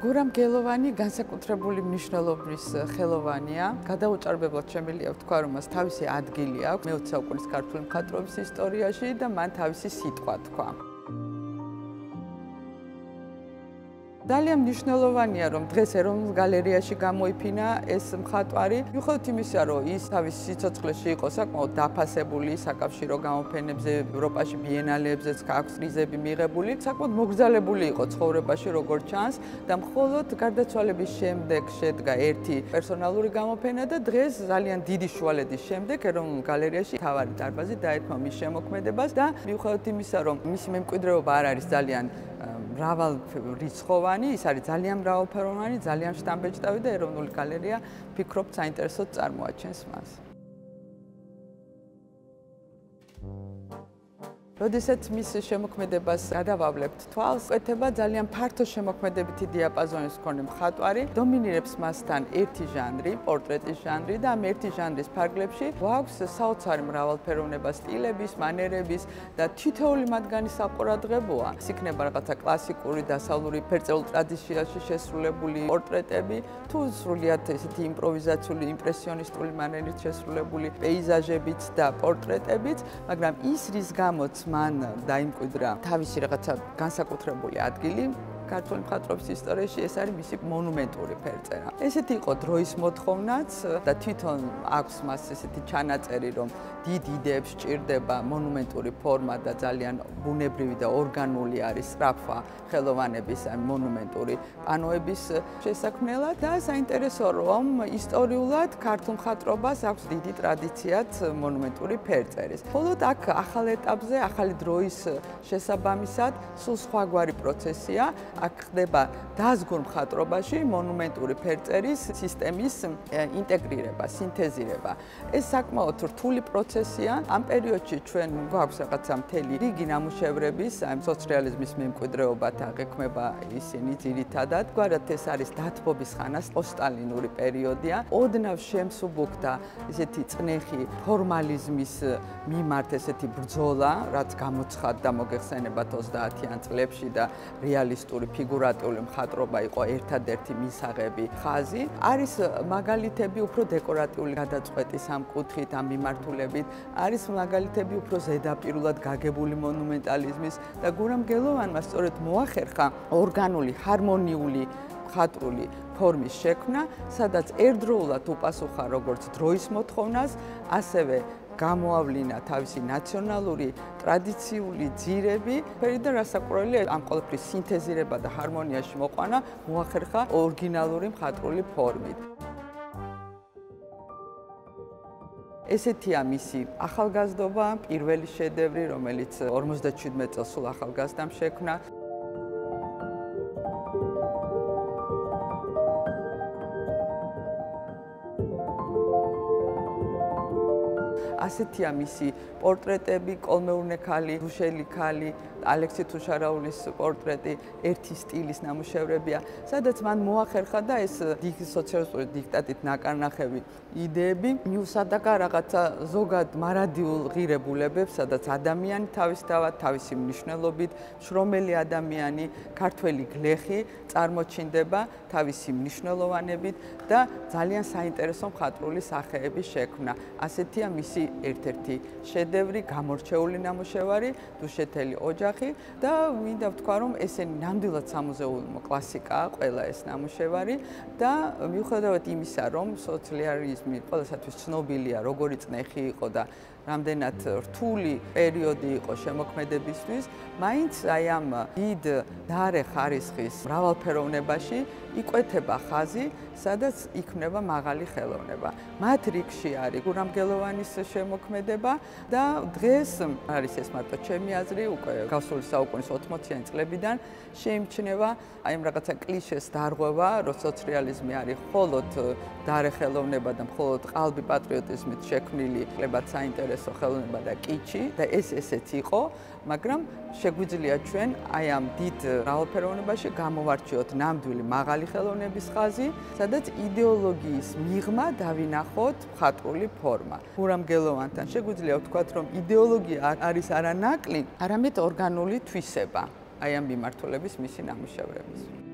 გურამ გელოვანი განსაკუთრებული მნიშვნელობის ხელოვანია. გადაუჭარბებლად შემიძლია ვთქვა, რომ მას თავისი ადგილი აქვს მე-20 საუკუნის ქართული მხატვრობის ისტორიაში და მან თავისი სიტყვა თქვა. ძალიან მნიშვნელოვანია, რომ დღეს ეროვნულ გალერეაში გამოიფინა ეს მხატვარი. მიუხედავად იმისა, რომ ის თავის სიცოცხლეში იყო საკმაოდ დაფასებული საკავშირო გამოფენებზე, ევროპაში ბიენალეებზეც აქვს პრიზები მიღებული, საკმაოდ მოგზაურებული იყო ცხოვრებაში, როგორც ჩანს და მხოლოდ გარდაცვალების შემდეგ შედგა ერთი პერსონალური გამოფენა და დღეს ძალიან დიდი შუალედის შემდეგ ეროვნულ გალერეაში მთავარი დარბაზი დაეთმო მის შემოქმედებას და მიუხედავად იმისა, რომ მისი მემკვიდრეობა არ არის ძალიან მრავალრიცხოვანი, ის არის ძალიან მრავალფეროვანი, ძალიან შთამბეჭდავი და ეროვნული გალერეა ფიქრობ საინტერესოდ წარმოაჩენს მას. როდესაც მის შემოქმედებას გადავავლებთ თვალს, კვეთება ძალიან ფართო შემოქმედებითი დიაპაზონის მქონე მხატვარი. დომინირებს მასთან ერთი ჟანრი, პორტრეტის ჟანრი და ამ ერთი ჟანრის ფარგლებში გვაქვს საოცარი მრავალფეროვნება სტილების, მანერების და თითოეული მათგანი საყურადღებოა. ის იქნება რაღაცა კლასიკური, დასავლური ფერწერულ ტრადიციაში შესრულებული პორტრეტები, თუ სრულიად ესეთი იმპროვიზაციული, იმპრესიონისტული მანერით შესრულებული პეიზაჟებიც და პორტრეტებიც, მაგრამ ის რის გამოც მან დაიმკვიდრა თავისი რაღაცა განსაკუთრებული ადგილი ქართული მხატვრობის ისტორიაში, ეს არის მისი მონუმენტური ფერწერა. ესეთი იყო დროის მოთხოვნაც და თვითონ აქვს მას ესეთი ჩანაწერი, რომ დიდ იდეებს სჭირდება მონუმენტური ფორმა და ძალიან ბუნებრივი და ორგანული არის სწრაფვა ხელოვანების ამ მონუმენტური პანოების შესაქმნელად და საინტერესო რომ ისტორიულად ქართულ მხატვრობას აქვს დიდი ტრადიციაც მონუმენტური ფერწერის. მხოლოდ აქ ახალ ეტაპზე, ახალი დროის შესაბამისად, სულ სხვაგვარი პროცესია. აქ ხდება დაზგურ მხატვრობაში მონუმენტური ფერწერის სისტემის ინტეგრირება, სინთეზირება. ეს საკმაოდ რთული პროცესია. ამ პერიოდში ჩვენ გვაქვს რაღაცა მთელი რიგი ნამუშევრების, ამ სოციალიზმის მემკვიდრეობათ აღექმება ისინი ძირითადად. გვარად ეს არის დათბობის ხანა, პოსტსტალინური პერიოდია. ოდნავ შემსუბუქდა ესეთი წნეხი ფორმალიზმის მიმართ ესეთი ბრძოლა, რაც გამოცხადდა მოგეხსენებათ 30-იან წლებში და რეალისტური ფიგურატიული მხატვრობა იყო ერთადერთი მისაღები ხაზი. არის მაგალითები უფრო დეკორატიული გადაწყვეტის ამ კუთხით, ამ მიმართულებით, არის მაგალითები უფრო ზედაპირულად გაგებული მონუმენტალიზმის და გურამ გელოვანმა სწორედ მოახერხა ორგანული, ჰარმონიული მხატვრული ფორმის შექმნა, სადაც ერთდროულად უპასუხა როგორც დროის მოთხოვნას, ასევე გამოავლინა თავისი ნაციონალური, ტრადიციული ძირები, და რასაკვირველია, ამ ყველაფრის სინთეზირება და ჰარმონიაში მოყვანა მოახერხა ორიგინალური მხატვრული ფორმით. ესეთია მისი ახალგაზრდობა, პირველი შედევრი, რომელიც 57 წელს სულ ახალგაზრდამ შექმნა. ასეთია მისი პორტრეტები, კოლმეურნე ქალი, რუშელი ქალი, ალექსი თუშარაულის პორტრეტი, ერთი სტილის ნამუშევრებია, სადაც მან მოახერხა და ეს სოციალისტური დიქტატით ნაკარნახევი იდეები მიუსადაგა რაღაცა ზოგად მარადიულ ღირებულებებს, სადაც ადამიანი თავისთავად, თავისი მნიშვნელობით, შრომელი ადამიანი, ქართველი გლეხი წარმოჩინდება თავისი მნიშვნელოვანებით და ძალიან საინტერესო მხატვრული სახეების შექმნა. ასეთია მისი ერთ-ერთი შედევრი, გამორჩეული ნამუშევარი, დუშეთელი ოჯახი და მინდა ვთქვა, რომ ესენი ნამდვილად სამუზეუმო კლასიკაა ყველა ეს ნამუშევარი და მიუხედავად იმისა, რომ სოციალიზმი ყველასათვის ცნობილია, როგორი წნეხი იყო და რამდენად რთული პერიოდი იყო შემოქმედებისთვის, მაინც აი ამ დიდ დარე ხარისხის მრავალფეროვნებაში იკვეთება ხაზი, სადაც იქმნება მაღალი ხელოვნება. მათ რიგში არის გურამ გელოვანის შემოქმედება და დღეს არის ეს მარტო ჩემი აზრი, უკვე გასული საუკუნის 80-იან წლებიდან შეიმჩნევა აი ამ რაღაცა კლიშეს დარღვევა, რომ სოციალიზმი არის მხოლოდ დარე ხელოვნება და მხოლოდ ყალბი პატრიოტიზმით შექმნილი, კლებად საინტერესო ხელოვნება და კიჩი და ეს ესეც იყო, მაგრამ შეგვიძლია ჩვენ აი ამ დიდ მრავალფეროვნებაში გამოვარჩიოთ ნამდვილი მაღალი ხელოვნების ხაზი, სადაც იდეოლოგიის მიღმა დავინახოთ მხატვრული ფორმა. გურამ გელოვანთან შეგვიძლია ვთქვათ, რომ იდეოლოგია არის არა ნაკლი, არამედ ორგანული თვისება აი ამ მიმართულების მისი ნამუშევრების.